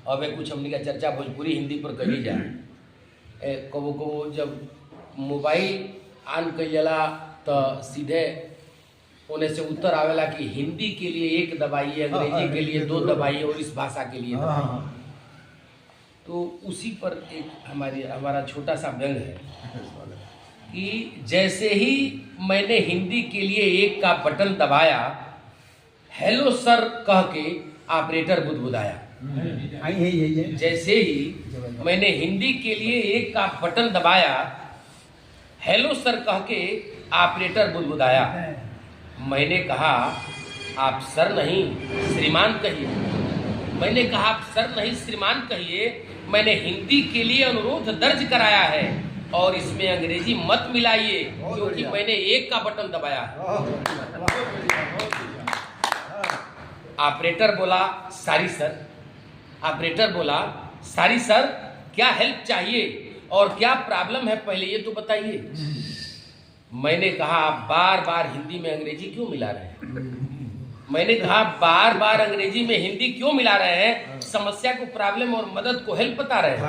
अब कुछ हमने का चर्चा भोजपुरी हिंदी पर करी जाए। कबो कबो जब मोबाइल ऑन कइल जाला तो सीधे उन्हें से उत्तर आवेला कि हिंदी के लिए 1 दबाइए, अंग्रेजी के लिए 2 दबाइए और इस भाषा के लिए दबाइए। तो उसी पर एक हमारा छोटा सा व्यंग है कि जैसे ही मैंने हिंदी के लिए 1 का बटन दबाया, हेलो सर कह के ऑपरेटर बुदबुदाया। जैसे ही मैंने हिंदी के लिए 1 का बटन दबाया, हेलो सर कह के ऑपरेटर बुदबुदाया। मैंने कहा आप सर नहीं श्रीमान कहिए। मैंने कहा आप सर नहीं श्रीमान कहिए, मैंने हिंदी के लिए अनुरोध दर्ज कराया है और इसमें अंग्रेजी मत मिलाइए क्योंकि मैंने 1 का बटन दबाया है। ऑपरेटर बोला सॉरी सर। ऑपरेटर बोला सॉरी सर, क्या हेल्प चाहिए और क्या प्रॉब्लम है पहले ये तो बताइए। मैंने कहा आप बार बार हिंदी में अंग्रेजी क्यों मिला रहे हैं। मैंने कहा बार बार अंग्रेजी में हिंदी क्यों मिला रहे हैं, समस्या को प्रॉब्लम और मदद को हेल्प बता रहे हैं।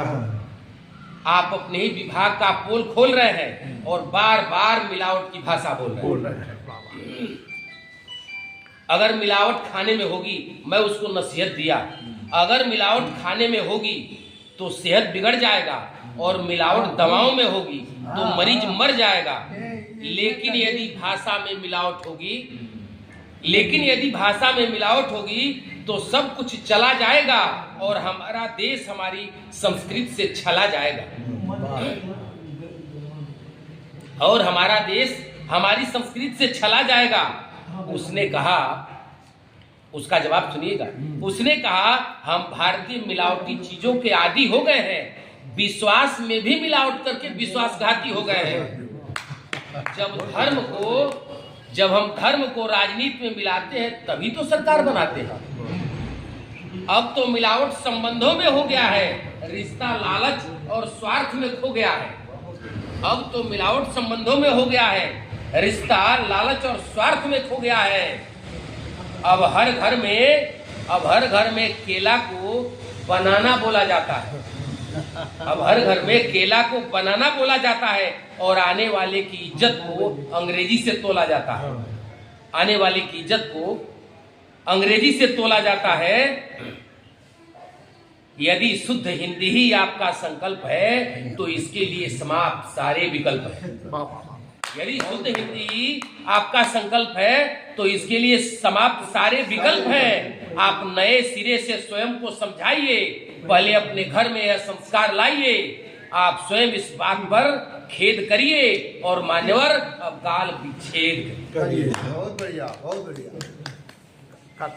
आप अपने ही विभाग का पोल खोल रहे हैं और बार बार मिलावट की भाषा बोल रहे हैं। अगर मिलावट खाने में होगी, मैं उसको नसीहत दिया, अगर मिलावट खाने में होगी तो सेहत बिगड़ जाएगा और मिलावट दवाओं में होगी तो मरीज मर जाएगा। लेकिन यदि भाषा में मिलावट होगी तो सब कुछ चला जाएगा और हमारा देश हमारी संस्कृति से छला जाएगा और हमारा देश हमारी संस्कृति से छला जाएगा। उसने कहा, उसका जवाब सुनिएगा। उसने कहा हम भारतीय मिलावटी चीजों के आदी हो गए हैं, विश्वास में भी मिलावट करके विश्वासघाती हो गए हैं। जब हम धर्म को राजनीति में मिलाते हैं तभी तो सरकार बनाते हैं। अब तो मिलावट संबंधों में हो गया है, रिश्ता लालच और स्वार्थ में खो गया है। अब तो मिलावट संबंधों में हो गया है, रिश्ता लालच और स्वार्थ में खो गया है। अब हर घर में केला को बनाना बोला जाता है। अब हर घर में केला को बनाना बोला जाता है और आने वाले की इज्जत को अंग्रेजी से तोला जाता है। आने वाले की इज्जत को अंग्रेजी से तोला जाता है। यदि शुद्ध हिंदी ही आपका संकल्प है तो इसके लिए समाप्त सारे विकल्प हैं। यदि शुद्ध हिंदी आपका संकल्प है तो इसके लिए समाप्त सारे विकल्प हैं। आप नए सिरे से स्वयं को समझाइए, पहले अपने घर में यह संस्कार लाइए। आप स्वयं इस बात पर खेद करिए और मान्यवर अब काल विच्छेद करिए। बहुत बढ़िया, बहुत बढ़िया।